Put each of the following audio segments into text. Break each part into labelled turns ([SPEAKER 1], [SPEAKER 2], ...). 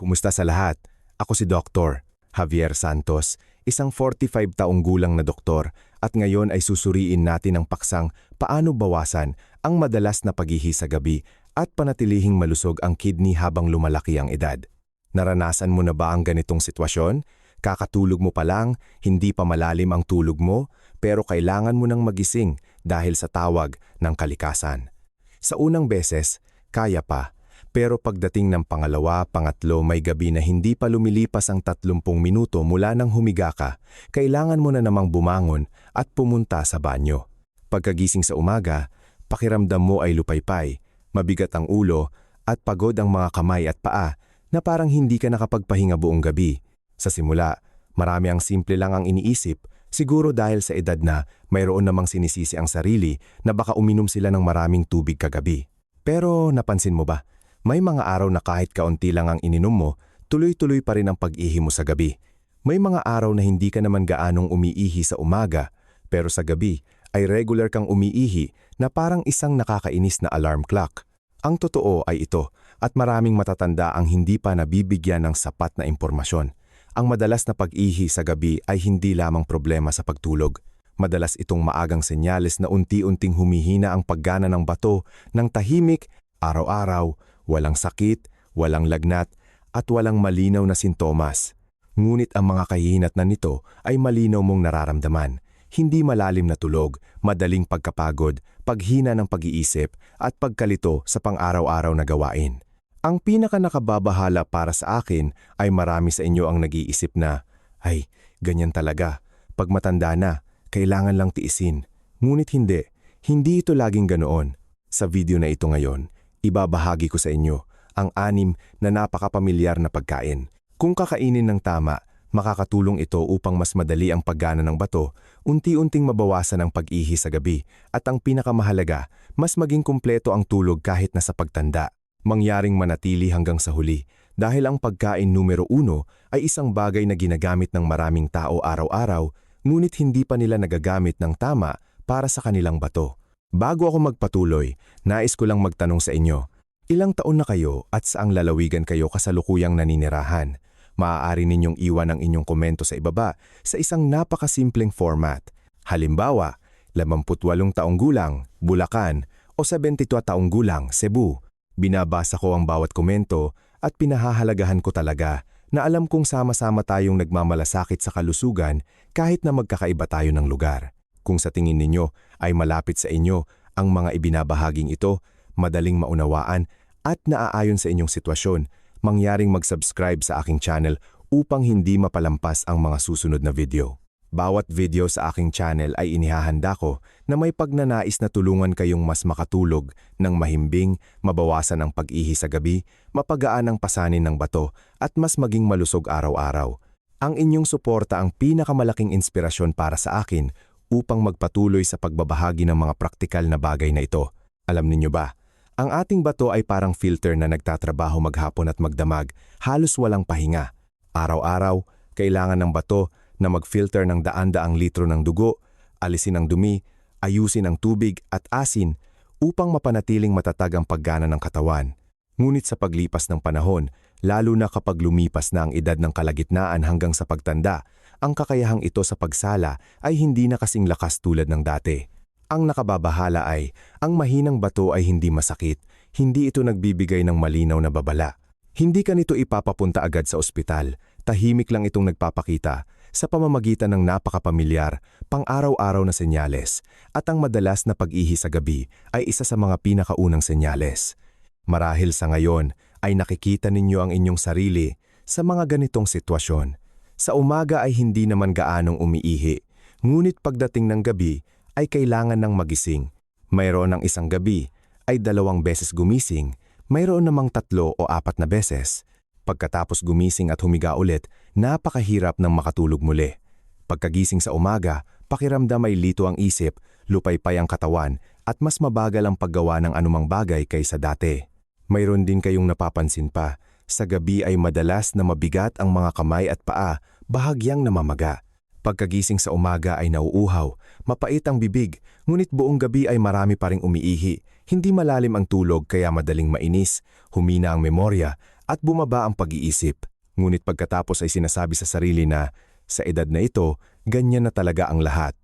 [SPEAKER 1] Kumusta sa lahat? Ako si Dr. Javier Santos, isang 45 taong gulang na doktor at ngayon ay susuriin natin ang paksang paano bawasan ang madalas na paghihi sa gabi at panatilihing malusog ang kidney habang lumalaki ang edad. Naranasan mo na ba ang ganitong sitwasyon? Kakatulog mo pa lang, hindi pa malalim ang tulog mo, pero kailangan mo nang magising dahil sa tawag ng kalikasan. Sa unang beses, kaya pa. Pero pagdating ng pangalawa, pangatlo, may gabi na hindi pa lumilipas ang 30 minuto mula nang humiga ka, kailangan mo na namang bumangon at pumunta sa banyo. Pagkagising sa umaga, pakiramdam mo ay lupaypay, mabigat ang ulo at pagod ang mga kamay at paa na parang hindi ka nakapagpahinga buong gabi. Sa simula, marami ang simple lang ang iniisip, siguro dahil sa edad na mayroon namang sinisisi ang sarili na baka uminom sila ng maraming tubig kagabi. Pero napansin mo ba? May mga araw na kahit kaunti lang ang ininom mo, tuloy-tuloy pa rin ang pag-ihi mo sa gabi. May mga araw na hindi ka naman gaanong umiihi sa umaga, pero sa gabi ay regular kang umiihi na parang isang nakakainis na alarm clock. Ang totoo ay ito at maraming matatanda ang hindi pa nabibigyan ng sapat na impormasyon. Ang madalas na pag-ihi sa gabi ay hindi lamang problema sa pagtulog. Madalas itong maagang senyales na unti-unting humihina ang paggana ng bato ng tahimik, araw-araw, walang sakit, walang lagnat, at walang malinaw na sintomas. Ngunit ang mga kahihinatnan nito ay malinaw mong nararamdaman. Hindi malalim na tulog, madaling pagkapagod, paghina ng pag-iisip, at pagkalito sa pang-araw-araw na gawain. Ang pinaka-nakababahala para sa akin ay marami sa inyo ang nag-iisip na, ay, ganyan talaga. Pag matanda na, kailangan lang tiisin. Ngunit hindi ito laging ganoon. Sa video na ito ngayon, ibabahagi ko sa inyo ang 6 na napakapamilyar na pagkain. Kung kakainin ng tama, makakatulong ito upang mas madali ang paggana ng bato, unti-unting mabawasan ang pag-ihi sa gabi, at ang pinakamahalaga, mas maging kumpleto ang tulog kahit na sa pagtanda. Mangyaring manatili hanggang sa huli, dahil ang pagkain numero 1 ay isang bagay na ginagamit ng maraming tao araw-araw, ngunit hindi pa nila nagagamit ng tama para sa kanilang bato. Bago ako magpatuloy, nais ko lang magtanong sa inyo, ilang taon na kayo at saang lalawigan kayo kasalukuyang naninirahan? Maaari ninyong iwan ang inyong komento sa ibaba sa isang napakasimpleng format. Halimbawa, 58 taong gulang, Bulacan, o 72 taong gulang, Cebu. Binabasa ko ang bawat komento at pinahahalagahan ko talaga na alam kong sama-sama tayong nagmamalasakit sa kalusugan kahit na magkakaiba tayo ng lugar. Kung sa tingin ninyo ay malapit sa inyo ang mga ibinabahaging ito, madaling maunawaan at naaayon sa inyong sitwasyon, mangyaring mag-subscribe sa aking channel upang hindi mapalampas ang mga susunod na video. Bawat video sa aking channel ay inihahanda ko na may pagnanais na tulungan kayong mas makatulog ng mahimbing, mabawasan ang pag-ihi sa gabi, mapagaan ang pasanin ng bato at mas maging malusog araw-araw. Ang inyong suporta ang pinakamalaking inspirasyon para sa akin upang magpatuloy sa pagbabahagi ng mga praktikal na bagay na ito. Alam ninyo ba, ang ating bato ay parang filter na nagtatrabaho maghapon at magdamag, halos walang pahinga. Araw-araw, kailangan ng bato na mag-filter ng daan-daang litro ng dugo, alisin ang dumi, ayusin ang tubig at asin upang mapanatiling matatag ang paggana ng katawan. Ngunit sa paglipas ng panahon, lalo na kapag lumipas na ang edad ng kalagitnaan hanggang sa pagtanda, ang kakayahang ito sa pagsala ay hindi na kasing lakas tulad ng dati. Ang nakababahala ay, ang mahinang bato ay hindi masakit, hindi ito nagbibigay ng malinaw na babala. Hindi ka nito ipapapunta agad sa ospital, tahimik lang itong nagpapakita sa pamamagitan ng napakapamilyar, pang-araw-araw na senyales, at ang madalas na pag-ihi sa gabi ay isa sa mga pinakaunang senyales. Marahil sa ngayon ay nakikita ninyo ang inyong sarili sa mga ganitong sitwasyon. Sa umaga ay hindi naman gaanong umiihi, ngunit pagdating ng gabi ay kailangan ng magising. Mayroon ng isang gabi ay 2 beses gumising, mayroon namang 3 o 4 na beses. Pagkatapos gumising at humiga ulit, napakahirap ng makatulog muli. Pagkagising sa umaga, pakiramdam ay lito ang isip, lupaypay ang katawan, at mas mabagal ang paggawa ng anumang bagay kaysa dati. Mayroon din kayong napapansin pa, sa gabi ay madalas na mabigat ang mga kamay at paa, bahagyang namamaga. Pagkagising sa umaga ay nauuhaw, mapait ang bibig, ngunit buong gabi ay marami pa ring umiihi. Hindi malalim ang tulog kaya madaling mainis, humina ang memorya, at bumaba ang pag-iisip. Ngunit pagkatapos ay sinasabi sa sarili na, sa edad na ito, ganyan na talaga ang lahat.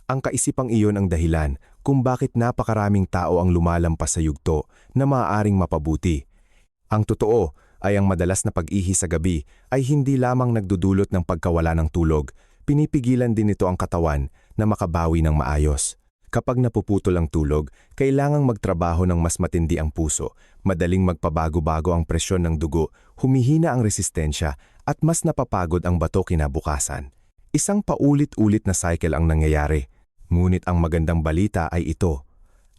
[SPEAKER 1] Ang kaisipang iyon ang dahilan kung bakit napakaraming tao ang lumalampas sa yugto na maaaring mapabuti. Ang totoo ay ang madalas na pag-ihi sa gabi ay hindi lamang nagdudulot ng pagkawala ng tulog, pinipigilan din ito ang katawan na makabawi ng maayos. Kapag napuputol ang tulog, kailangang magtrabaho ng mas matindi ang puso, madaling magpabago-bago ang presyon ng dugo, humihina ang resistensya at mas napapagod ang bato kinabukasan. Isang paulit-ulit na cycle ang nangyayari. Ngunit ang magandang balita ay ito.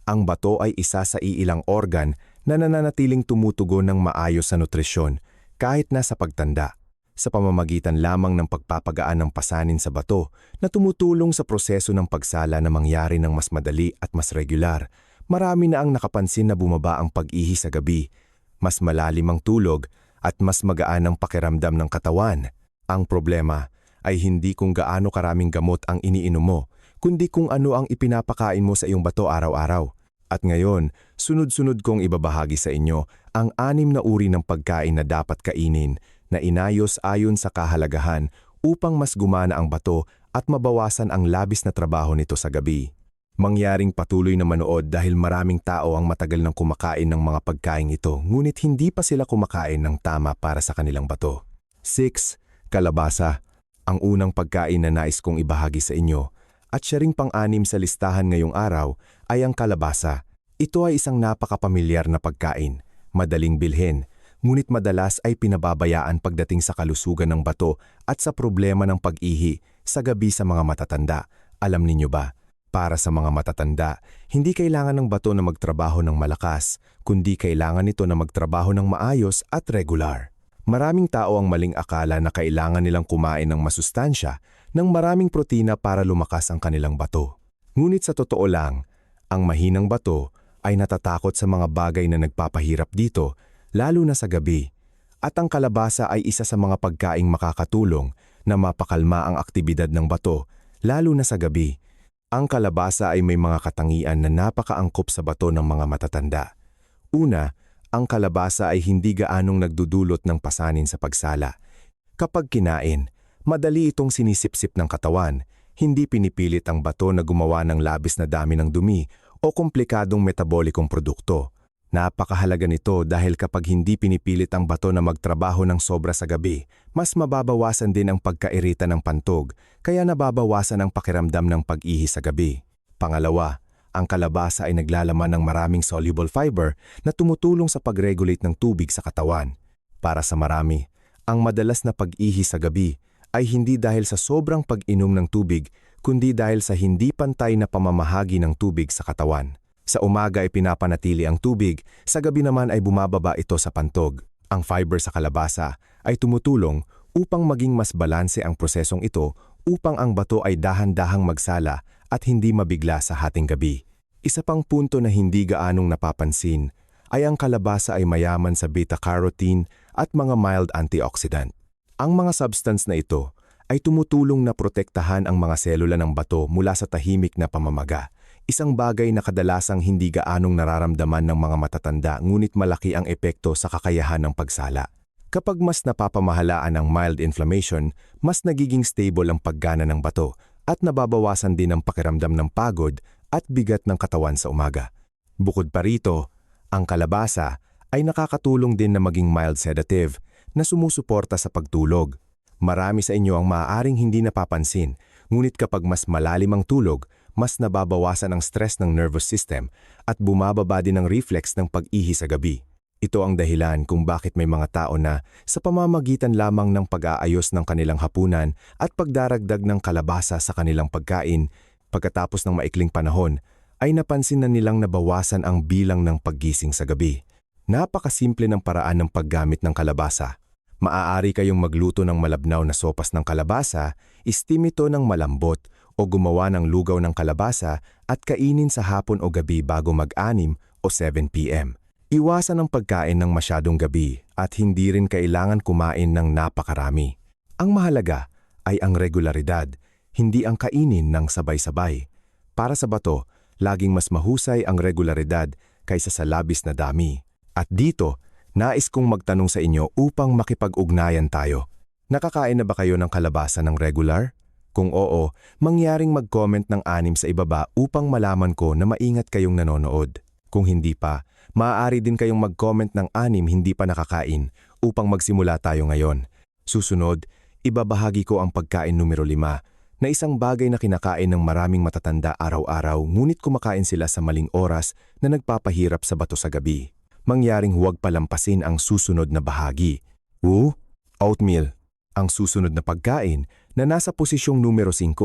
[SPEAKER 1] Ang bato ay isa sa iilang organ na nananatiling tumutugon ng maayos sa nutrisyon kahit na sa pagtanda, sa pamamagitan lamang ng pagpapagaan ng pasanin sa bato na tumutulong sa proseso ng pagsala na mangyari ng mas madali at mas regular. Marami na ang nakapansin na bumaba ang pag-ihi sa gabi, mas malalim ang tulog at mas magaan ang pakiramdam ng katawan. Ang problema ay hindi kung gaano karaming gamot ang iniinom mo, kundi kung ano ang ipinapakain mo sa iyong bato araw-araw. At ngayon, sunod-sunod kong ibabahagi sa inyo ang 6 na uri ng pagkain na dapat kainin na inayos ayon sa kahalagahan upang mas gumana ang bato at mabawasan ang labis na trabaho nito sa gabi. Mangyaring patuloy na manood dahil maraming tao ang matagal nang kumakain ng mga pagkain ito ngunit hindi pa sila kumakain ng tama para sa kanilang bato. 6. Kalabasa. Ang unang pagkain na nais kong ibahagi sa inyo at siya ring pang-6 sa listahan ngayong araw ay ang kalabasa. Ito ay isang napakapamilyar na pagkain, madaling bilhin, ngunit madalas ay pinababayaan pagdating sa kalusugan ng bato at sa problema ng pag-ihi sa gabi sa mga matatanda. Alam ninyo ba, para sa mga matatanda, hindi kailangan ng bato na magtrabaho ng malakas, kundi kailangan nito na magtrabaho ng maayos at regular. Maraming tao ang maling akala na kailangan nilang kumain ng masustansya ng maraming protina para lumakas ang kanilang bato. Ngunit sa totoo lang, ang mahinang bato ay natatakot sa mga bagay na nagpapahirap dito, lalo na sa gabi. At ang kalabasa ay isa sa mga pagkaing makakatulong na mapakalma ang aktibidad ng bato, lalo na sa gabi. Ang kalabasa ay may mga katangian na napakaangkop sa bato ng mga matatanda. Una, ang kalabasa ay hindi gaanong nagdudulot ng pasanin sa pagsala. Kapag kinain, madali itong sinisipsip ng katawan, hindi pinipilit ang bato na gumawa ng labis na dami ng dumi o komplikadong metabolikong produkto. Napakahalaga nito dahil kapag hindi pinipilit ang bato na magtrabaho ng sobra sa gabi, mas mababawasan din ang pagkairita ng pantog, kaya nababawasan ang pakiramdam ng pag-ihi sa gabi. Pangalawa, ang kalabasa ay naglalaman ng maraming soluble fiber na tumutulong sa pag-regulate ng tubig sa katawan. Para sa marami, ang madalas na pag-ihi sa gabi ay hindi dahil sa sobrang pag-inom ng tubig, kundi dahil sa hindi pantay na pamamahagi ng tubig sa katawan. Sa umaga ay pinapanatili ang tubig, sa gabi naman ay bumababa ito sa pantog. Ang fiber sa kalabasa ay tumutulong upang maging mas balanse ang prosesong ito upang ang bato ay dahan-dahang magsala at hindi mabigla sa hating gabi. Isa pang punto na hindi gaanong napapansin ay ang kalabasa ay mayaman sa beta-carotene at mga mild antioxidant. Ang mga substance na ito ay tumutulong na protektahan ang mga selula ng bato mula sa tahimik na pamamaga. Isang bagay na kadalasang hindi gaanong nararamdaman ng mga matatanda ngunit malaki ang epekto sa kakayahan ng pagsala. Kapag mas napapamahalaan ang mild inflammation, mas nagiging stable ang paggana ng bato at nababawasan din ang pakiramdam ng pagod at bigat ng katawan sa umaga. Bukod pa rito, ang kalabasa ay nakakatulong din na maging mild sedative na sumusuporta sa pagtulog. Marami sa inyo ang maaaring hindi napapansin, ngunit kapag mas malalim ang tulog, mas nababawasan ang stress ng nervous system at bumababa din ang reflex ng pag-ihi sa gabi. Ito ang dahilan kung bakit may mga tao na sa pamamagitan lamang ng pag-aayos ng kanilang hapunan at pagdaragdag ng kalabasa sa kanilang pagkain, pagkatapos ng maikling panahon, ay napansin na nilang nabawasan ang bilang ng paggising sa gabi. Napakasimple ng paraan ng paggamit ng kalabasa. Maaari kayong magluto ng malabnaw na sopas ng kalabasa, steam ito ng malambot, o gumawa ng lugaw ng kalabasa at kainin sa hapon o gabi bago mag-6 o 7 p.m. Iwasan ang pagkain ng masyadong gabi at hindi rin kailangan kumain ng napakarami. Ang mahalaga ay ang regularidad, hindi ang kainin ng sabay-sabay. Para sa bato, laging mas mahusay ang regularidad kaysa sa labis na dami. At dito, Nais kong magtanong sa inyo upang makipag-ugnayan tayo. Nakakain na ba kayo ng kalabasa ng regular? Kung oo, mangyaring mag-comment ng 6 sa ibaba upang malaman ko na maingat kayong nanonood. Kung hindi pa, maaari din kayong mag-comment ng 6 hindi pa nakakain upang magsimula tayo ngayon. Susunod, ibabahagi ko ang pagkain numero 5 na isang bagay na kinakain ng maraming matatanda araw-araw ngunit kumakain sila sa maling oras na nagpapahirap sa bato sa gabi. Mangyaring huwag palampasin ang susunod na bahagi. Oatmeal. Ang susunod na pagkain na nasa posisyong numero 5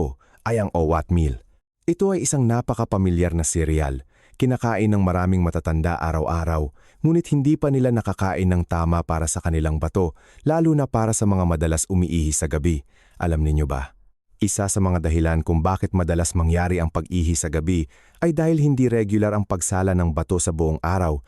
[SPEAKER 1] ay ang oatmeal. Ito ay isang napakapamilyar na cereal. Kinakain ng maraming matatanda araw-araw, ngunit hindi pa nila nakakain ng tama para sa kanilang bato, lalo na para sa mga madalas umiihi sa gabi. Alam ninyo ba? Isa sa mga dahilan kung bakit madalas mangyari ang pag-ihi sa gabi ay dahil hindi regular ang pagsala ng bato sa buong araw.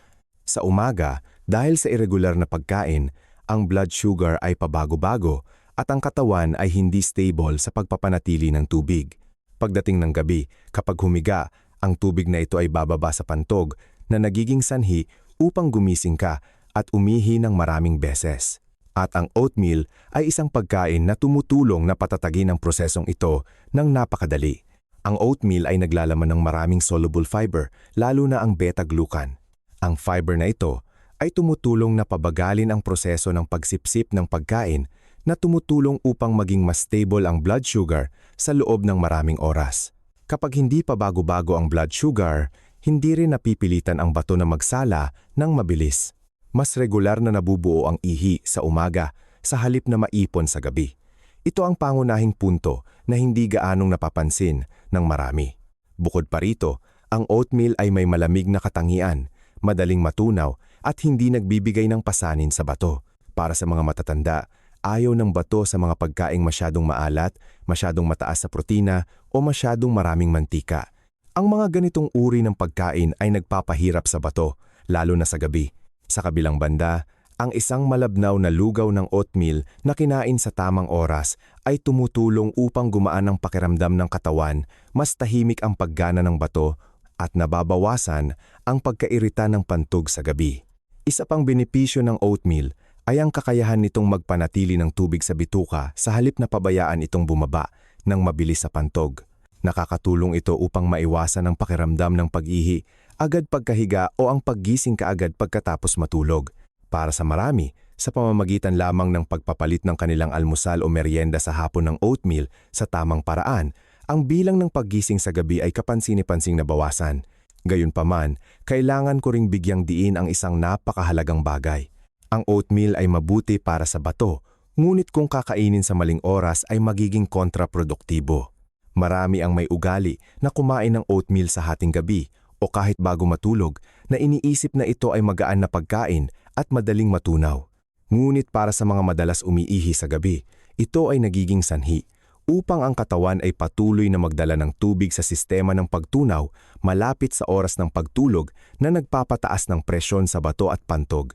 [SPEAKER 1] Sa umaga, dahil sa irregular na pagkain, ang blood sugar ay pabago-bago at ang katawan ay hindi stable sa pagpapanatili ng tubig. Pagdating ng gabi, kapag humiga, ang tubig na ito ay bababa sa pantog na nagiging sanhi upang gumising ka at umihi ng maraming beses. At ang oatmeal ay isang pagkain na tumutulong na patatagin ang prosesong ito ng napakadali. Ang oatmeal ay naglalaman ng maraming soluble fiber, lalo na ang beta-glucan. Ang fiber na ito ay tumutulong na pabagalin ang proseso ng pagsipsip ng pagkain na tumutulong upang maging mas stable ang blood sugar sa loob ng maraming oras. Kapag hindi pa bago-bago ang blood sugar, hindi rin napipilitan ang bato na magsala ng mabilis. Mas regular na nabubuo ang ihi sa umaga sa halip na maipon sa gabi. Ito ang pangunahing punto na hindi gaanong napapansin ng marami. Bukod pa rito, ang oatmeal ay may malamig na katangian, madaling matunaw at hindi nagbibigay ng pasanin sa bato. Para sa mga matatanda, ayaw ng bato sa mga pagkaing masyadong maalat, masyadong mataas sa protina o masyadong maraming mantika. Ang mga ganitong uri ng pagkain ay nagpapahirap sa bato, lalo na sa gabi. Sa kabilang banda, ang isang malabnaw na lugaw ng oatmeal na kinain sa tamang oras ay tumutulong upang gumaan ang pakiramdam ng katawan, mas tahimik ang paggana ng bato at nababawasan ang pagkairita ng pantog sa gabi. Isa pang benepisyo ng oatmeal ay ang kakayahan nitong magpanatili ng tubig sa bituka sa halip na pabayaan itong bumaba ng mabilis sa pantog. Nakakatulong ito upang maiwasan ang pakiramdam ng pag-ihi agad pagkahiga o ang paggising kaagad pagkatapos matulog. Para sa marami, sa pamamagitan lamang ng pagpapalit ng kanilang almusal o merienda sa hapon ng oatmeal sa tamang paraan, ang bilang ng paggising sa gabi ay kapansin-pansing nabawasan. Gayunpaman, kailangan ko ring bigyang diin ang isang napakahalagang bagay. Ang oatmeal ay mabuti para sa bato, ngunit kung kakainin sa maling oras ay magiging kontraproduktibo. Marami ang may ugali na kumain ng oatmeal sa hating gabi o kahit bago matulog na iniisip na ito ay magaan na pagkain at madaling matunaw. Ngunit para sa mga madalas umiihi sa gabi, ito ay nagiging sanhi upang ang katawan ay patuloy na magdala ng tubig sa sistema ng pagtunaw malapit sa oras ng pagtulog na nagpapataas ng presyon sa bato at pantog.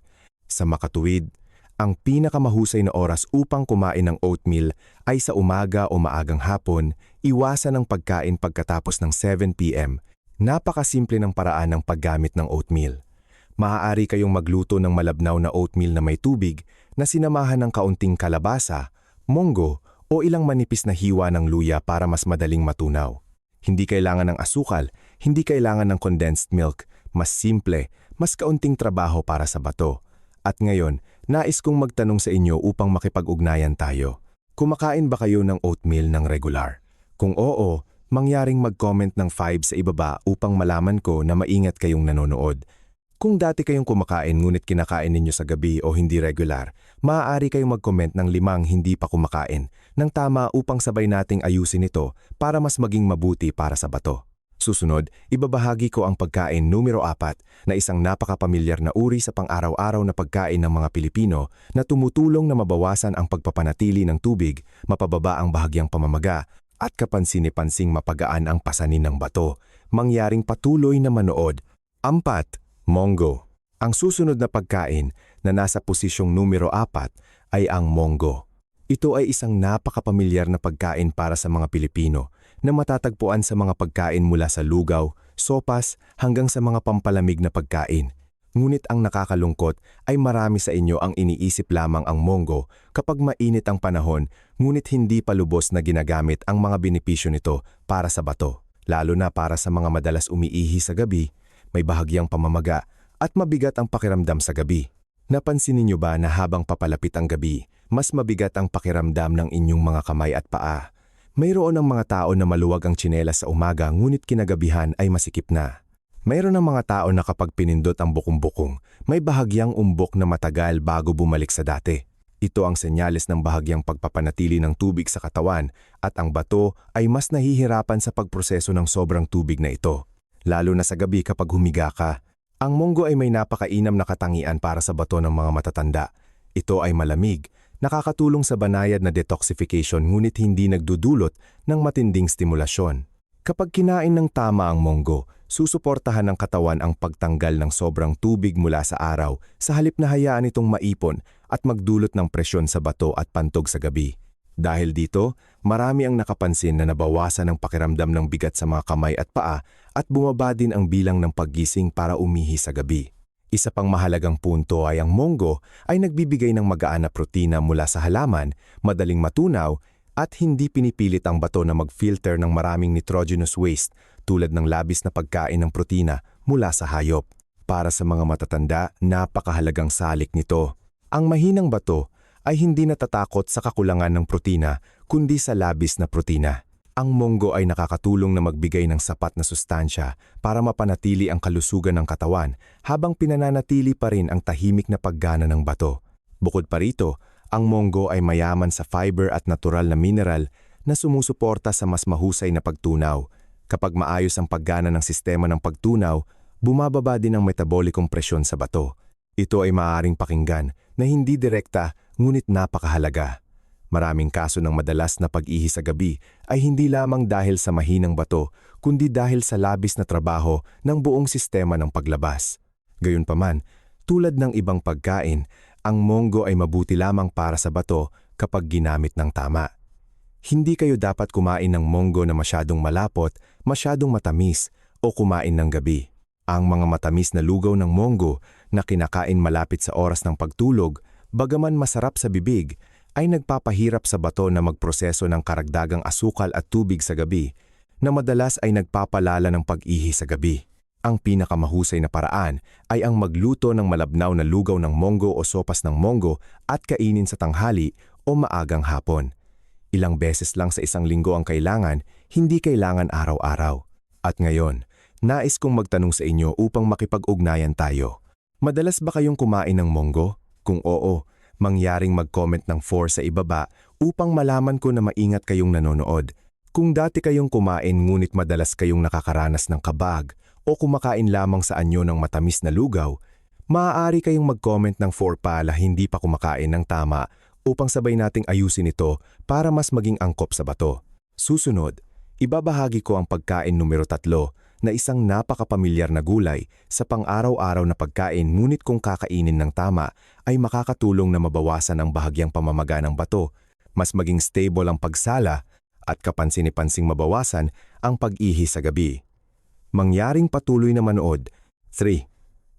[SPEAKER 1] Sa makatuwid, ang pinakamahusay na oras upang kumain ng oatmeal ay sa umaga o maagang hapon, iwasan ang pagkain pagkatapos ng 7 p.m. Napakasimple ng paraan ng paggamit ng oatmeal. Maaari kayong magluto ng malabnaw na oatmeal na may tubig na sinamahan ng kaunting kalabasa, monggo o ilang manipis na hiwa ng luya para mas madaling matunaw. Hindi kailangan ng asukal, hindi kailangan ng condensed milk, mas simple, mas kaunting trabaho para sa bato. At ngayon, nais kong magtanong sa inyo upang makipag-ugnayan tayo. Kumakain ba kayo ng oatmeal ng regular? Kung oo, mangyaring mag-comment ng 5 sa ibaba upang malaman ko na maingat kayong nanonood. Kung dati kayong kumakain ngunit kinakain ninyo sa gabi o hindi regular, maaari kayong mag-comment ng 5 hindi pa kumakain ng tama upang sabay nating ayusin ito para mas maging mabuti para sa bato. Susunod, ibabahagi ko ang pagkain numero 4 na isang napakapamilyar na uri sa pang-araw-araw na pagkain ng mga Pilipino na tumutulong na mabawasan ang pagpapanatili ng tubig, mapababa ang bahagyang pamamaga, at kapansin-pansing mapagaan ang pasanin ng bato. Mangyaring patuloy na manood. 4. Monggo. Ang susunod na pagkain na nasa posisyong numero 4 ay ang monggo. Ito ay isang napakapamilyar na pagkain para sa mga Pilipino na matatagpuan sa mga pagkain mula sa lugaw, sopas hanggang sa mga pampalamig na pagkain. Ngunit ang nakakalungkot ay marami sa inyo ang iniisip lamang ang monggo kapag mainit ang panahon, ngunit hindi pa lubos na ginagamit ang mga benepisyo nito para sa bato. Lalo na para sa mga madalas umiihi sa gabi, may bahagyang pamamaga at mabigat ang pakiramdam sa gabi. Napansin niyo ba na habang papalapit ang gabi, mas mabigat ang pakiramdam ng inyong mga kamay at paa? Mayroon ang mga tao na maluwag ang tsinelas sa umaga ngunit kinagabihan ay masikip na. Mayroon ng mga tao na kapag pinindot ang bukong-bukong, may bahagyang umbok na matagal bago bumalik sa dati. Ito ang senyales ng bahagyang pagpapanatili ng tubig sa katawan at ang bato ay mas nahihirapan sa pagproseso ng sobrang tubig na ito. Lalo na sa gabi kapag humiga ka. Ang monggo ay may napakainam na katangian para sa bato ng mga matatanda. Ito ay malamig, nakakatulong sa banayad na detoxification ngunit hindi nagdudulot ng matinding stimulasyon. Kapag kinain ng tama ang monggo, susuportahan ng katawan ang pagtanggal ng sobrang tubig mula sa araw sa halip na hayaan itong maipon at magdulot ng presyon sa bato at pantog sa gabi. Dahil dito, marami ang nakapansin na nabawasan ang pakiramdam ng bigat sa mga kamay at paa at bumaba din ang bilang ng paggising para umihi sa gabi. Isa pang mahalagang punto ay ang monggo ay nagbibigay ng magaan na protina mula sa halaman, madaling matunaw, at hindi pinipilit ang bato na mag-filter ng maraming nitrogenous waste tulad ng labis na pagkain ng protina mula sa hayop. Para sa mga matatanda, napakahalagang salik nito. Ang mahinang bato ay hindi natatakot sa kakulangan ng protina kundi sa labis na protina. Ang monggo ay nakakatulong na magbigay ng sapat na sustansya para mapanatili ang kalusugan ng katawan habang pinananatili pa rin ang tahimik na paggana ng bato. Bukod pa rito, ang monggo ay mayaman sa fiber at natural na mineral na sumusuporta sa mas mahusay na pagtunaw. Kapag maayos ang paggana ng sistema ng pagtunaw, bumababa din ang metabolikong presyon sa bato. Ito ay maaaring pakinggan na hindi direkta ngunit napakahalaga. Maraming kaso ng madalas na pag-ihi sa gabi ay hindi lamang dahil sa mahinang bato, kundi dahil sa labis na trabaho ng buong sistema ng paglabas. Gayunpaman, tulad ng ibang pagkain, ang monggo ay mabuti lamang para sa bato kapag ginamit ng tama. Hindi kayo dapat kumain ng monggo na masyadong malapot, masyadong matamis, o kumain ng gabi. Ang mga matamis na lugaw ng monggo na kinakain malapit sa oras ng pagtulog, bagaman masarap sa bibig, ay nagpapahirap sa bato na magproseso ng karagdagang asukal at tubig sa gabi, na madalas ay nagpapalala ng pag-ihi sa gabi. Ang pinakamahusay na paraan ay ang magluto ng malabnaw na lugaw ng monggo o sopas ng monggo at kainin sa tanghali o maagang hapon. Ilang beses lang sa isang linggo ang kailangan, hindi kailangan araw-araw. At ngayon, nais kong magtanong sa inyo upang makipag-ugnayan tayo. Madalas ba kayong kumain ng monggo? Kung oo, mangyaring mag-comment ng 4 sa ibaba upang malaman ko na maingat kayong nanonood. Kung dati kayong kumain ngunit madalas kayong nakakaranas ng kabag, o kumakain lamang sa anyo ng matamis na lugaw, maaari kayong mag-comment ng 4 pala hindi pa kumakain ng tama upang sabay nating ayusin ito para mas maging angkop sa bato. Susunod, ibabahagi ko ang pagkain numero 3 na isang napakapamilyar na gulay sa pang-araw-araw na pagkain ngunit kung kakainin ng tama ay makakatulong na mabawasan ang bahagyang pamamaga ng bato, mas maging stable ang pagsala at kapansin-pansing mabawasan ang pag-ihi sa gabi. Mangyaring patuloy na manood. 3.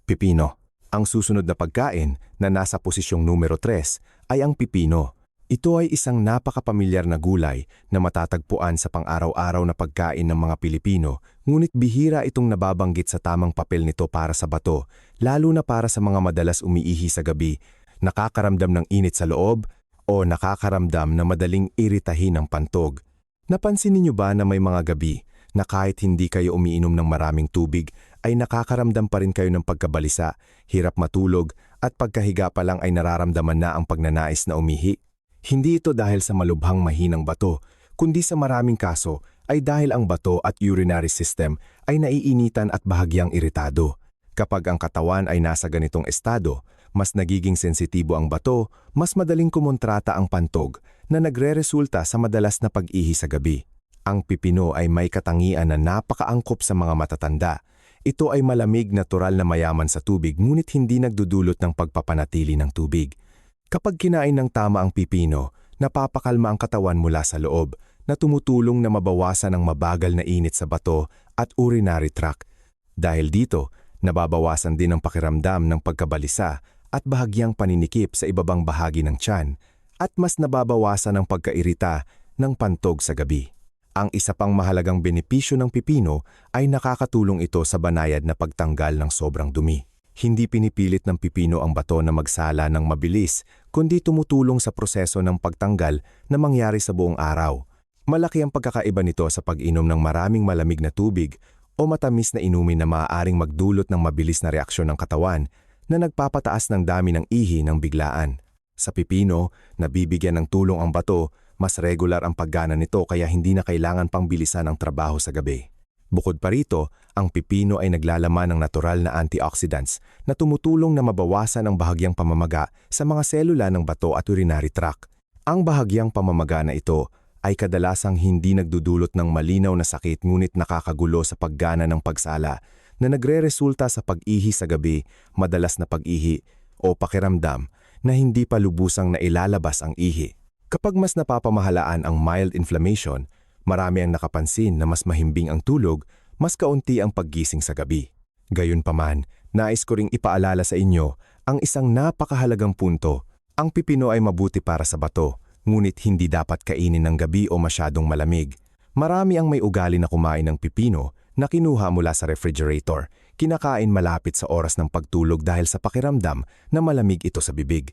[SPEAKER 1] Pipino. Ang susunod na pagkain na nasa posisyong numero 3 ay ang pipino. Ito ay isang napakapamilyar na gulay na matatagpuan sa pang-araw-araw na pagkain ng mga Pilipino, ngunit bihira itong nababanggit sa tamang papel nito para sa bato, lalo na para sa mga madalas umiihi sa gabi, nakakaramdam ng init sa loob, o nakakaramdam na madaling iritahin ng pantog. Napansin niyo ba na may mga gabi na kahit hindi kayo umiinom ng maraming tubig, ay nakakaramdam pa rin kayo ng pagkabalisa, hirap matulog, at pagkahiga pa lang ay nararamdaman na ang pagnanais na umihi? Hindi ito dahil sa malubhang mahinang bato, kundi sa maraming kaso ay dahil ang bato at urinary system ay naiinitan at bahagyang iritado. Kapag ang katawan ay nasa ganitong estado, mas nagiging sensitibo ang bato, mas madaling kumontrata ang pantog na nagreresulta sa madalas na pag-ihi sa gabi. Ang pipino ay may katangian na napakaangkop sa mga matatanda. Ito ay malamig, natural na mayaman sa tubig ngunit hindi nagdudulot ng pagpapanatili ng tubig. Kapag kinain ng tama ang pipino, napapakalma ang katawan mula sa loob na tumutulong na mabawasan ang mabagal na init sa bato at urinary tract. Dahil dito, Nababawasan din ang pakiramdam ng pagkabalisa at bahagyang paninikip sa ibabang bahagi ng tiyan at mas nababawasan ang pagkairita ng pantog sa gabi. Ang isa pang mahalagang benepisyo ng pipino ay nakakatulong ito sa banayad na pagtanggal ng sobrang dumi. Hindi pinipilit ng pipino ang bato na magsala ng mabilis, kundi tumutulong sa proseso ng pagtanggal na mangyari sa buong araw. Malaki ang pagkakaiba nito sa pag-inom ng maraming malamig na tubig o matamis na inumin na maaaring magdulot ng mabilis na reaksyon ng katawan na nagpapataas ng dami ng ihi ng biglaan. Sa pipino, nabibigyan ng tulong ang bato, mas regular ang paggana nito kaya hindi na kailangan pang bilisan ang trabaho sa gabi. Bukod pa rito, ang pipino ay naglalaman ng natural na antioxidants na tumutulong na mabawasan ang bahagyang pamamaga sa mga selula ng bato at urinary tract. Ang bahagyang pamamaga na ito ay kadalasang hindi nagdudulot ng malinaw na sakit ngunit nakakagulo sa paggana ng pagsala na nagre-resulta sa pag-ihi sa gabi, madalas na pag-ihi o pakiramdam na hindi pa lubusang nailalabas ang ihi. Kapag mas napapamahalaan ang mild inflammation, marami ang nakapansin na mas mahimbing ang tulog, mas kaunti ang paggising sa gabi. Gayunpaman, nais ko ring ipaalala sa inyo ang isang napakahalagang punto. Ang pipino ay mabuti para sa bato, ngunit hindi dapat kainin ng gabi o masyadong malamig. Marami ang may ugali na kumain ng pipino na kinuha mula sa refrigerator, kinakain malapit sa oras ng pagtulog dahil sa pakiramdam na malamig ito sa bibig.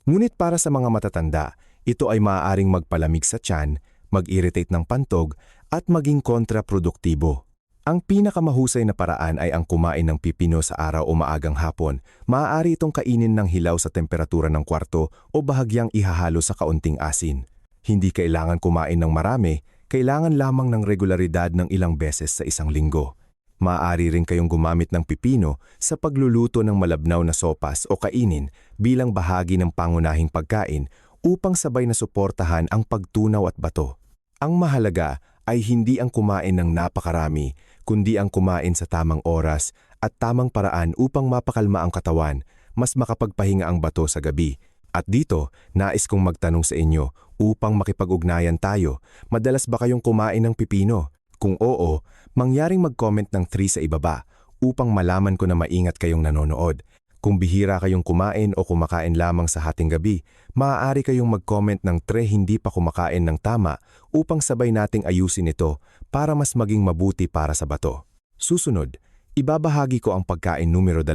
[SPEAKER 1] Ngunit para sa mga matatanda, ito ay maaaring magpalamig sa tiyan, mag-irritate ng pantog at maging kontraproduktibo. Ang pinakamahusay na paraan ay ang kumain ng pipino sa araw o maagang hapon. Maaari itong kainin ng hilaw sa temperatura ng kwarto o bahagyang ihahalo sa kaunting asin. Hindi kailangan kumain ng marami, kailangan lamang ng regularidad ng ilang beses sa isang linggo. Maaari rin kayong gumamit ng pipino sa pagluluto ng malabnaw na sopas o kainin bilang bahagi ng pangunahing pagkain upang sabay na suportahan ang pagtunaw at bato. Ang mahalaga ay hindi ang kumain ng napakarami, kundi ang kumain sa tamang oras at tamang paraan upang mapakalma ang katawan, mas makapagpahinga ang bato sa gabi. At dito, nais kong magtanong sa inyo upang makipag-ugnayan tayo, madalas ba kayong kumain ng pipino? Kung oo, mangyaring mag-comment ng 3 sa ibaba upang malaman ko na maingat kayong nanonood. Kung bihira kayong kumain o kumakain lamang sa hating gabi, maaari kayong mag-comment ng 3 hindi pa kumakain ng tama upang sabay nating ayusin ito para mas maging mabuti para sa bato. Susunod, ibabahagi ko ang pagkain numero 2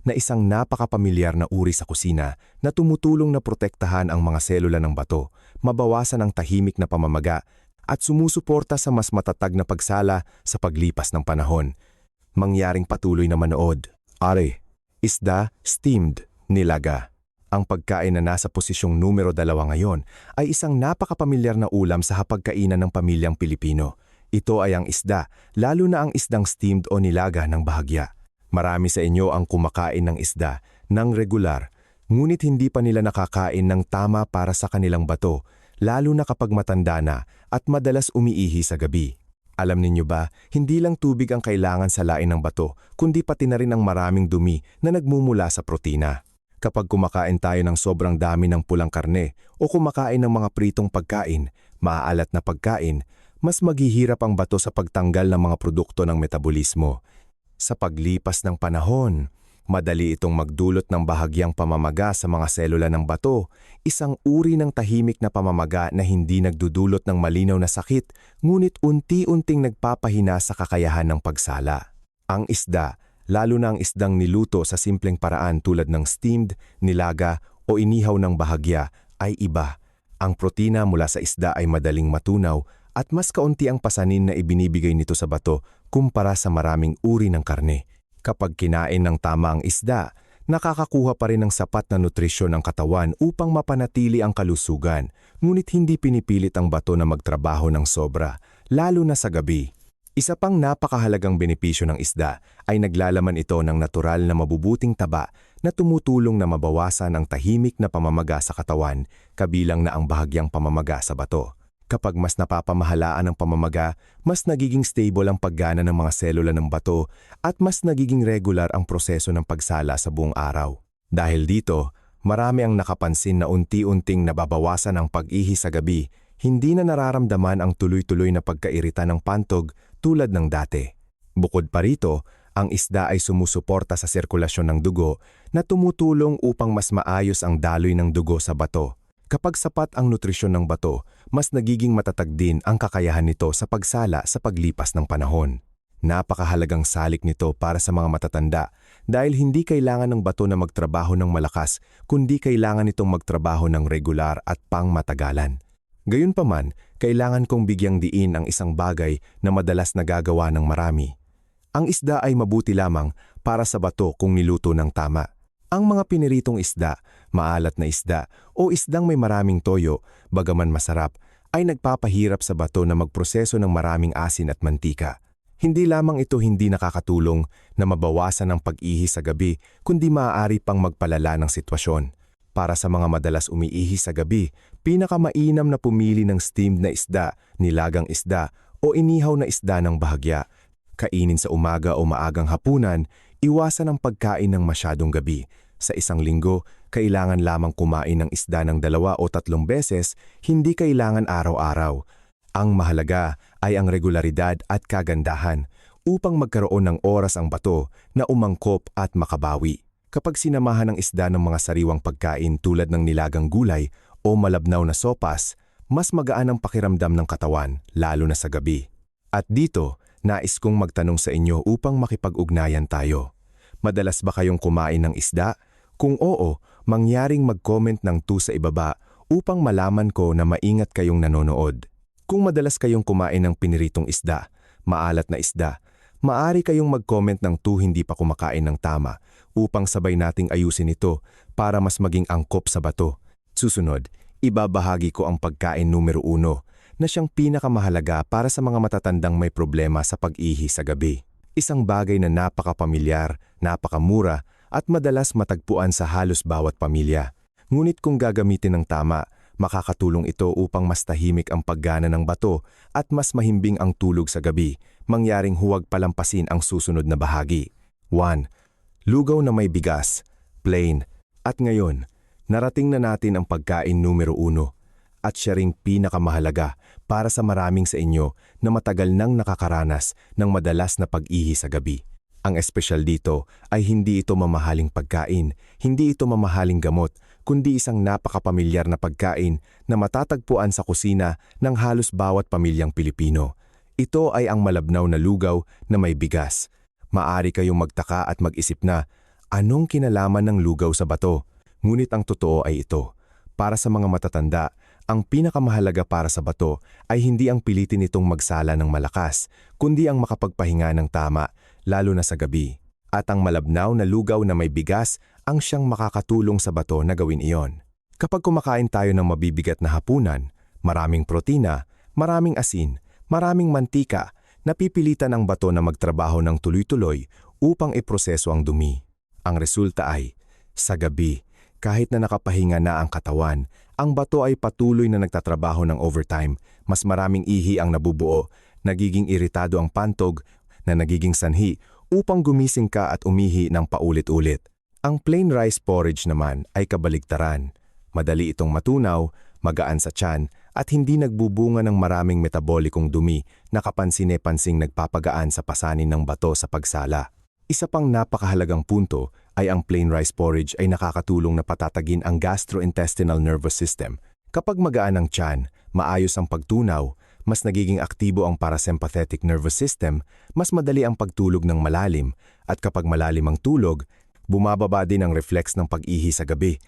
[SPEAKER 1] na isang napakapamilyar na uri sa kusina na tumutulong na protektahan ang mga selula ng bato, mabawasan ang tahimik na pamamaga at sumusuporta sa mas matatag na pagsala sa paglipas ng panahon. Mangyaring patuloy na manood. Are. Isda, steamed, nilaga. Ang pagkain na nasa posisyong numero 2 ngayon ay isang napakapamilyar na ulam sa hapagkainan ng pamilyang Pilipino. Ito ay ang isda, lalo na ang isdang steamed o nilaga ng bahagya. Marami sa inyo ang kumakain ng isda ng regular, ngunit hindi pa nila nakakain ng tama para sa kanilang bato, lalo na kapag matanda na at madalas umiihi sa gabi. Alam ninyo ba, hindi lang tubig ang kailangan salain ng bato, kundi pati na rin ang maraming dumi na nagmumula sa protina. Kapag kumakain tayo ng sobrang dami ng pulang karne o kumakain ng mga pritong pagkain, maaalat na pagkain, mas maghihirap ang bato sa pagtanggal ng mga produkto ng metabolismo. Sa paglipas ng panahon, madali itong magdulot ng bahagyang pamamaga sa mga selula ng bato, isang uri ng tahimik na pamamaga na hindi nagdudulot ng malinaw na sakit, ngunit unti-unting nagpapahina sa kakayahan ng pagsala. Ang isda, lalo na ang isdang niluto sa simpleng paraan tulad ng steamed, nilaga o inihaw ng bahagya, ay iba. Ang protina mula sa isda ay madaling matunaw at mas kaunti ang pasanin na ibinibigay nito sa bato kumpara sa maraming uri ng karne. Kapag kinain ng tama ang isda, nakakakuha pa rin ng sapat na nutrisyon ang katawan upang mapanatili ang kalusugan, ngunit hindi pinipilit ang bato na magtrabaho ng sobra, lalo na sa gabi. Isa pang napakahalagang benepisyo ng isda ay naglalaman ito ng natural na mabubuting taba na tumutulong na mabawasan ang tahimik na pamamaga sa katawan, kabilang na ang bahagyang pamamaga sa bato. Kapag mas napapamahalaan ang pamamaga, mas nagiging stable ang paggana ng mga selula ng bato at mas nagiging regular ang proseso ng pagsala sa buong araw. Dahil dito, marami ang nakapansin na unti-unting nababawasan ang pag-ihi sa gabi, hindi na nararamdaman ang tuloy-tuloy na pagkairita ng pantog tulad ng dati. Bukod pa rito, Ang isda ay sumusuporta sa sirkulasyon ng dugo na tumutulong upang mas maayos ang daloy ng dugo sa bato. Kapag sapat ang nutrisyon ng bato, mas nagiging matatag din ang kakayahan nito sa pagsala sa paglipas ng panahon. Napakahalagang salik nito para sa mga matatanda dahil hindi kailangan ng bato na magtrabaho ng malakas kundi kailangan nitong magtrabaho ng regular at pangmatagalan. Gayunpaman, kailangan kong bigyang diin ang isang bagay na madalas nagagawa ng marami. Ang isda ay mabuti lamang para sa bato kung niluto ng tama. Ang mga piniritong isda, maalat na isda o isdang may maraming toyo, bagaman masarap, ay nagpapahirap sa bato na magproseso ng maraming asin at mantika. Hindi lamang ito hindi nakakatulong na mabawasan ang pag-ihi sa gabi, kundi maaari pang magpalala ng sitwasyon. Para sa mga madalas umiihi sa gabi, pinakamainam na pumili ng steamed na isda, nilagang isda o inihaw na isda ng bahagya. Kainin sa umaga o maagang hapunan, iwasan ang pagkain ng masyadong gabi. Sa isang linggo, kailangan lamang kumain ng isda ng 2 o 3 beses, hindi kailangan araw-araw. Ang mahalaga ay ang regularidad at kagandahan upang magkaroon ng oras ang bato na umangkop at makabawi. Kapag sinamahan ng isda ng mga sariwang pagkain tulad ng nilagang gulay o malabnaw na sopas, mas magaan ang pakiramdam ng katawan, lalo na sa gabi. At dito, nais kong magtanong sa inyo upang makipag-ugnayan tayo. Madalas ba kayong kumain ng isda? Kung oo, mangyaring mag-comment ng 2 sa ibaba upang malaman ko na maingat kayong nanonood. Kung madalas kayong kumain ng piniritong isda, maalat na isda, maaari kayong mag-comment ng 2 hindi pa kumakain ng tama upang sabay nating ayusin ito para mas maging angkop sa bato. Susunod, ibabahagi ko ang pagkain numero 1 na siyang pinakamahalaga para sa mga matatandang may problema sa pag-ihi sa gabi. Isang bagay na napakapamilyar, napakamura at madalas matagpuan sa halos bawat pamilya. Ngunit kung gagamitin ng tama, makakatulong ito upang mas tahimik ang paggana ng bato at mas mahimbing ang tulog sa gabi, mangyaring huwag palampasin ang susunod na bahagi. 1. Lugaw na may bigas, plain. At ngayon, narating na natin ang pagkain numero 1 at siya ring pinakamahalaga para sa maraming sa inyo na matagal nang nakakaranas ng madalas na pag-ihi sa gabi. Ang espesyal dito ay hindi ito mamahaling pagkain, hindi ito mamahaling gamot, kundi isang napakapamilyar na pagkain na matatagpuan sa kusina ng halos bawat pamilyang Pilipino. Ito ay ang malabnaw na lugaw na may bigas. Maari kayong magtaka at mag-isip na, anong kinalaman ng lugaw sa bato? Ngunit ang totoo ay ito. Para sa mga matatanda, ang pinakamahalaga para sa bato ay hindi ang pilitin itong magsala ng malakas, kundi ang makapagpahinga ng tama, lalo na sa gabi. At ang malabnaw na lugaw na may bigas ang siyang makakatulong sa bato na gawin iyon. Kapag kumakain tayo ng mabibigat na hapunan, maraming protina, maraming asin, maraming mantika, napipilitan ang bato na magtrabaho ng tuloy-tuloy upang iproseso ang dumi. Ang resulta ay, sa gabi, kahit na nakapahinga na ang katawan, ang bato ay patuloy na nagtatrabaho ng overtime, mas maraming ihi ang nabubuo, nagiging iritado ang pantog na nagiging sanhi upang gumising ka at umihi ng paulit-ulit. Ang plain rice porridge naman ay kabaligtaran. Madali itong matunaw, magaan sa tiyan at hindi nagbubunga ng maraming metabolikong dumi na kapansin-pansing nagpapagaan sa pasanin ng bato sa pagsala. Isa pang napakahalagang punto ay ang plain rice porridge ay nakakatulong na patatagin ang gastrointestinal nervous system. Kapag magaan ang tiyan, maayos ang pagtunaw, mas nagiging aktibo ang parasympathetic nervous system, mas madali ang pagtulog ng malalim, at kapag malalim ang tulog, bumababa din ang reflex ng pag-ihi sa gabi.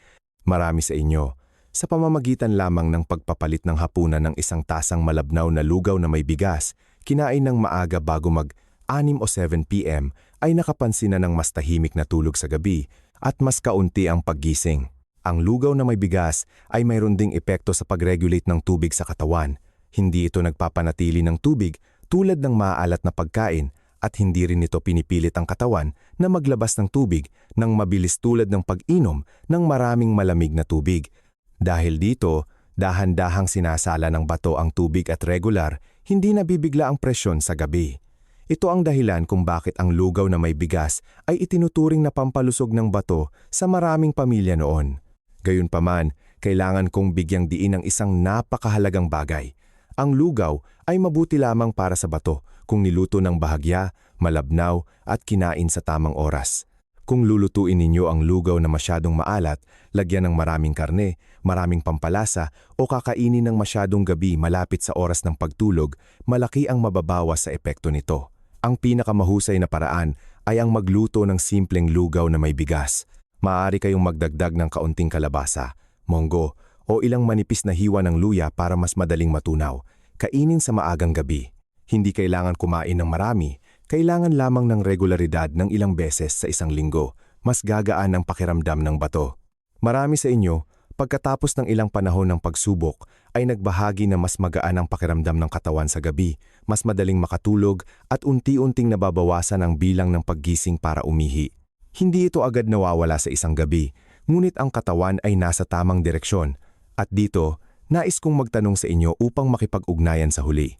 [SPEAKER 1] Marami sa inyo, sa pamamagitan lamang ng pagpapalit ng hapunan ng isang tasang malabnaw na lugaw na may bigas, kinain ng maaga bago mag-6 o 7 p.m., ay nakapansin na ng mas tahimik na tulog sa gabi at mas kaunti ang paggising. Ang lugaw na may bigas ay mayroon ding epekto sa pag-regulate ng tubig sa katawan. Hindi ito nagpapanatili ng tubig tulad ng maaalat na pagkain at hindi rin ito pinipilit ang katawan na maglabas ng tubig ng mabilis tulad ng pag-inom ng maraming malamig na tubig. Dahil dito, dahan-dahang sinasala ng bato ang tubig at regular, hindi nabibigla ang presyon sa gabi. Ito ang dahilan kung bakit ang lugaw na may bigas ay itinuturing na pampalusog ng bato sa maraming pamilya noon. Gayunpaman, kailangan kong bigyang diin ang isang napakahalagang bagay. Ang lugaw ay mabuti lamang para sa bato kung niluto ng bahagya, malabnaw at kinain sa tamang oras. Kung lulutuin ninyo ang lugaw na masyadong maalat, lagyan ng maraming karne, maraming pampalasa o kakainin ng masyadong gabi malapit sa oras ng pagtulog, malaki ang mababawas sa epekto nito. Ang pinakamahusay na paraan ay ang magluto ng simpleng lugaw na may bigas. Maaari kayong magdagdag ng kaunting kalabasa, monggo o ilang manipis na hiwa ng luya para mas madaling matunaw. Kainin sa maagang gabi. Hindi kailangan kumain ng marami. Kailangan lamang ng regularidad ng ilang beses sa isang linggo. Mas gagaan ang pakiramdam ng bato. Marami sa inyo, pagkatapos ng ilang panahon ng pagsubok, ay nagbahagi na mas magaan ang pakiramdam ng katawan sa gabi, mas madaling makatulog at unti-unting nababawasan ang bilang ng paggising para umihi. Hindi ito agad nawawala sa isang gabi, ngunit ang katawan ay nasa tamang direksyon. At dito, nais kong magtanong sa inyo upang makipag-ugnayan sa huli.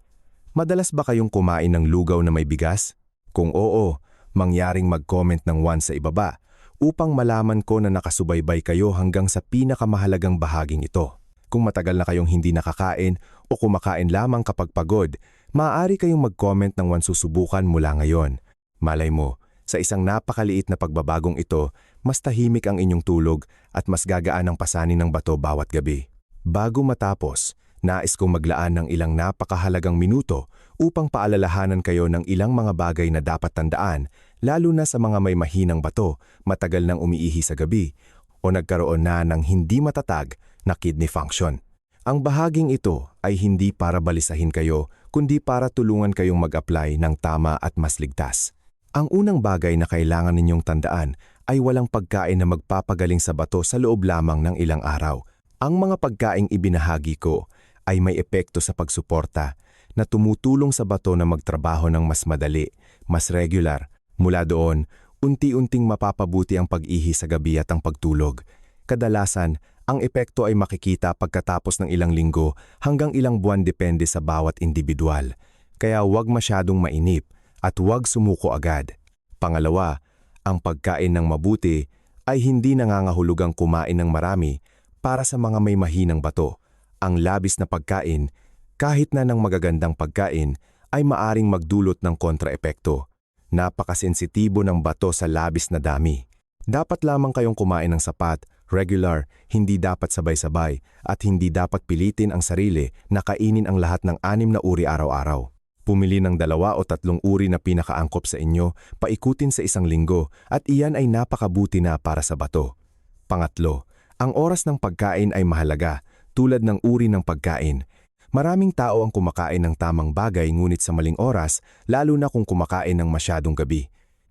[SPEAKER 1] Madalas ba kayong kumain ng lugaw na may bigas? Kung oo, mangyaring mag-comment ng 1 sa ibaba upang malaman ko na nakasubaybay kayo hanggang sa pinakamahalagang bahaging ito. Kung matagal na kayong hindi nakakain o kumakain lamang kapag pagod, maaari kayong mag-comment ng 1 susubukan mula ngayon. Malay mo, sa isang napakaliit na pagbabagong ito, mas tahimik ang inyong tulog at mas gagaan ang pasanin ng bato bawat gabi. Bago matapos, nais kong maglaan ng ilang napakahalagang minuto upang paalalahanan kayo ng ilang mga bagay na dapat tandaan, lalo na sa mga may mahinang bato, matagal nang umiihi sa gabi, o nagkaroon na ng hindi matatag na kidney function. Ang bahaging ito ay hindi para balisahin kayo, kundi para tulungan kayong mag-apply ng tama at mas ligtas. Ang unang bagay na kailangan ninyong tandaan ay walang pagkain na magpapagaling sa bato sa loob lamang ng ilang araw. Ang mga pagkaing ibinahagi ko ay may epekto sa pagsuporta na tumutulong sa bato na magtrabaho ng mas madali, mas regular. Mula doon, unti-unting mapapabuti ang pag-ihi sa gabi at ang pagtulog. Kadalasan, ang epekto ay makikita pagkatapos ng ilang linggo hanggang ilang buwan depende sa bawat individual. Kaya huwag masyadong mainip at huwag sumuko agad. Pangalawa, ang pagkain ng mabuti ay hindi nangangahulugang kumain ng marami para sa mga may mahinang bato. Ang labis na pagkain, kahit na ng magagandang pagkain, ay maaring magdulot ng kontraepekto. Napakasensitibo ng bato sa labis na dami. Dapat lamang kayong kumain ng sapat, regular, hindi dapat sabay-sabay, at hindi dapat pilitin ang sarili na kainin ang lahat ng 6 na uri araw-araw. Pumili ng 2 o 3 uri na pinakaangkop sa inyo, paikutin sa isang linggo, at iyan ay napakabuti na para sa bato. Pangatlo, ang oras ng pagkain ay mahalaga, tulad ng uri ng pagkain. Maraming tao ang kumakain ng tamang bagay ngunit sa maling oras, lalo na kung kumakain ng masyadong gabi.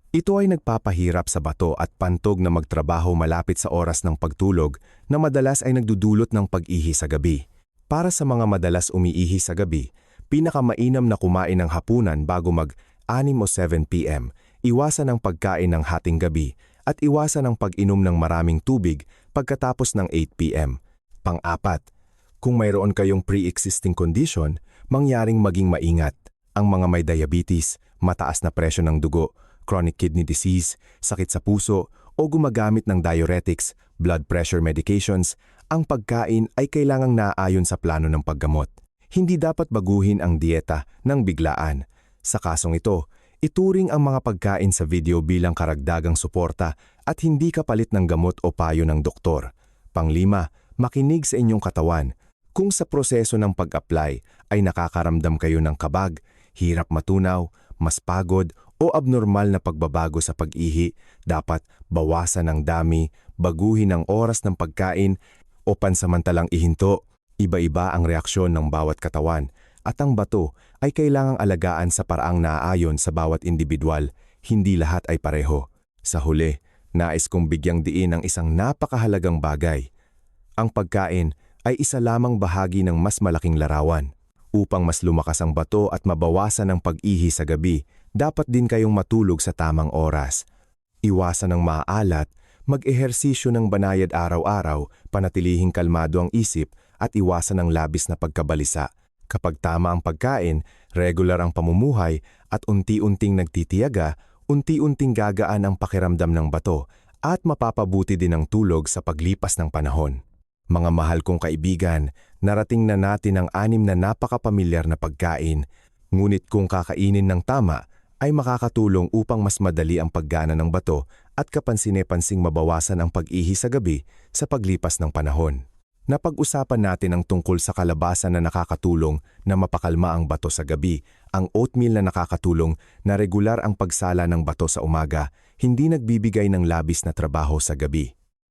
[SPEAKER 1] Ito ay nagpapahirap sa bato at pantog na magtrabaho malapit sa oras ng pagtulog na madalas ay nagdudulot ng pag-ihi sa gabi. Para sa mga madalas umiihi sa gabi, pinakamainam na kumain ng hapunan bago mag-6 o 7 p.m., iwasan ang pagkain ng hating gabi at iwasan ang pag-inom ng maraming tubig pagkatapos ng 8 p.m. Pang-4, kung mayroon kayong pre-existing condition, mangyaring maging maingat. Ang mga may diabetes, mataas na presyo ng dugo, chronic kidney disease, sakit sa puso, o gumagamit ng diuretics, blood pressure medications, ang pagkain ay kailangang naaayon sa plano ng paggamot. Hindi dapat baguhin ang dieta ng biglaan. Sa kasong ito, ituring ang mga pagkain sa video bilang karagdagang suporta at hindi kapalit ng gamot o payo ng doktor. Pang-5, makinig sa inyong katawan. Kung sa proseso ng pag-apply ay nakakaramdam kayo ng kabag, hirap matunaw, mas pagod o abnormal na pagbabago sa pag-ihi, dapat bawasan ang dami, baguhin ang oras ng pagkain o pansamantalang ihinto. Iba-iba ang reaksyon ng bawat katawan at ang bato ay kailangang alagaan sa paraang naaayon sa bawat individual, hindi lahat ay pareho. Sa huli, nais kong bigyang diin ang isang napakahalagang bagay. Ang pagkain ay isa lamang bahagi ng mas malaking larawan. Upang mas lumakas ang bato at mabawasan ang pag-ihi sa gabi, dapat din kayong matulog sa tamang oras. Iwasan ang maalat, mag-ehersisyo ng banayad araw-araw, panatilihing kalmado ang isip at iwasan ang labis na pagkabalisa. Kapag tama ang pagkain, regular ang pamumuhay at unti-unting nagtitiyaga, unti-unting gagaan ang pakiramdam ng bato at mapapabuti din ang tulog sa paglipas ng panahon. Mga mahal kong kaibigan, narating na natin ang 6 na napakapamilyar na pagkain. Ngunit kung kakainin ng tama, ay makakatulong upang mas madali ang paggana ng bato at kapansin-pansing mabawasan ang pag-ihi sa gabi sa paglipas ng panahon. Napag-usapan natin ang tungkol sa kalabasan na nakakatulong na mapakalma ang bato sa gabi, ang oatmeal na nakakatulong na regular ang pagsala ng bato sa umaga, hindi nagbibigay ng labis na trabaho sa gabi.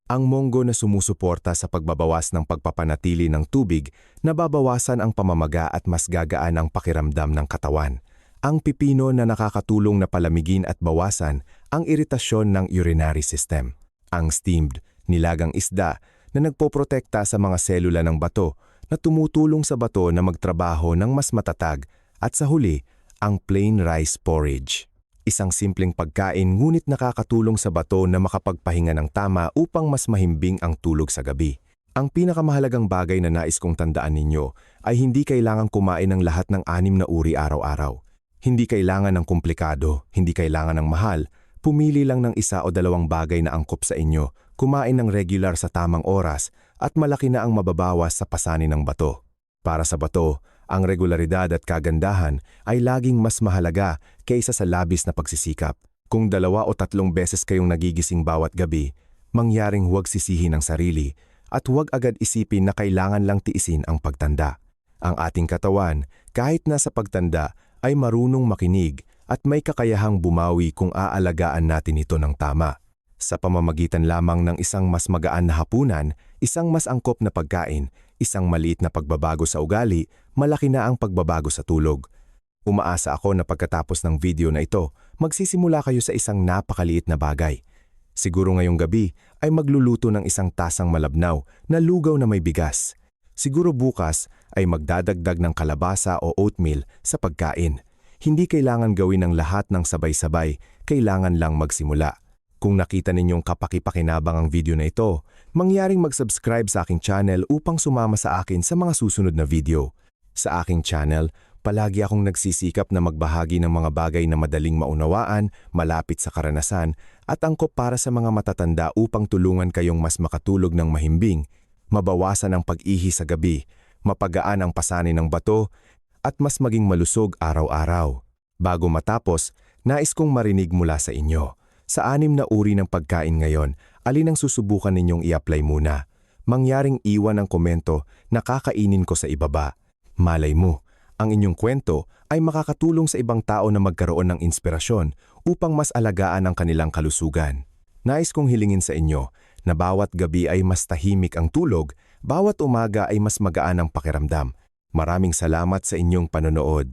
[SPEAKER 1] Ang monggo na sumusuporta sa pagbabawas ng pagpapanatili ng tubig, nababawasan ang pamamaga at mas gagaan ang pakiramdam ng katawan. Ang pipino na nakakatulong na palamigin at bawasan ang iritasyon ng urinary system. Ang steamed, nilagang isda, na nagpoprotekta sa mga selula ng bato na tumutulong sa bato na magtrabaho ng mas matatag at sa huli, ang plain rice porridge. Isang simpleng pagkain ngunit nakakatulong sa bato na makapagpahinga ng tama upang mas mahimbing ang tulog sa gabi. Ang pinakamahalagang bagay na nais kong tandaan ninyo ay hindi kailangang kumain ng lahat ng 6 na uri araw-araw. Hindi kailangan ng komplikado, hindi kailangan ng mahal. Pumili lang ng 1 o 2 bagay na angkop sa inyo, kumain ng regular sa tamang oras, at malaki na ang mababawas sa pasanin ng bato. Para sa bato, ang regularidad at kagandahan ay laging mas mahalaga kaysa sa labis na pagsisikap. Kung 2 o 3 beses kayong nagigising bawat gabi, mangyaring huwag sisihin ang sarili at huwag agad isipin na kailangan lang tiisin ang pagtanda. Ang ating katawan, kahit nasa pagtanda, ay marunong makinig at may kakayahang bumawi kung aalagaan natin ito ng tama. Sa pamamagitan lamang ng isang mas magaan na hapunan, isang mas angkop na pagkain, isang maliit na pagbabago sa ugali, malaki na ang pagbabago sa tulog. Umaasa ako na pagkatapos ng video na ito, magsisimula kayo sa isang napakaliit na bagay. Siguro ngayong gabi ay magluluto ng isang tasang malabnaw na lugaw na may bigas. Siguro bukas ay magdadagdag ng kalabasa o oatmeal sa pagkain. Hindi kailangan gawin ang lahat ng sabay-sabay, kailangan lang magsimula. Kung nakita ninyong kapaki-pakinabang ang video na ito, mangyaring mag-subscribe sa aking channel upang sumama sa akin sa mga susunod na video. Sa aking channel, palagi akong nagsisikap na magbahagi ng mga bagay na madaling maunawaan, malapit sa karanasan, at angkop para sa mga matatanda upang tulungan kayong mas makatulog ng mahimbing, mabawasan ang pag-ihi sa gabi, mapagaan ang pasanin ng bato, at mas maging malusog araw-araw. Bago matapos, nais kong marinig mula sa inyo. Sa 6 na uri ng pagkain ngayon, alin ang susubukan ninyong i-apply muna? Mangyaring iwan ang komento na kakainin ko sa ibaba. Malay mo, ang inyong kwento ay makakatulong sa ibang tao na magkaroon ng inspirasyon upang mas alagaan ang kanilang kalusugan. Nais kong hilingin sa inyo na bawat gabi ay mas tahimik ang tulog, bawat umaga ay mas magaan ang pakiramdam. Maraming salamat sa inyong panonood.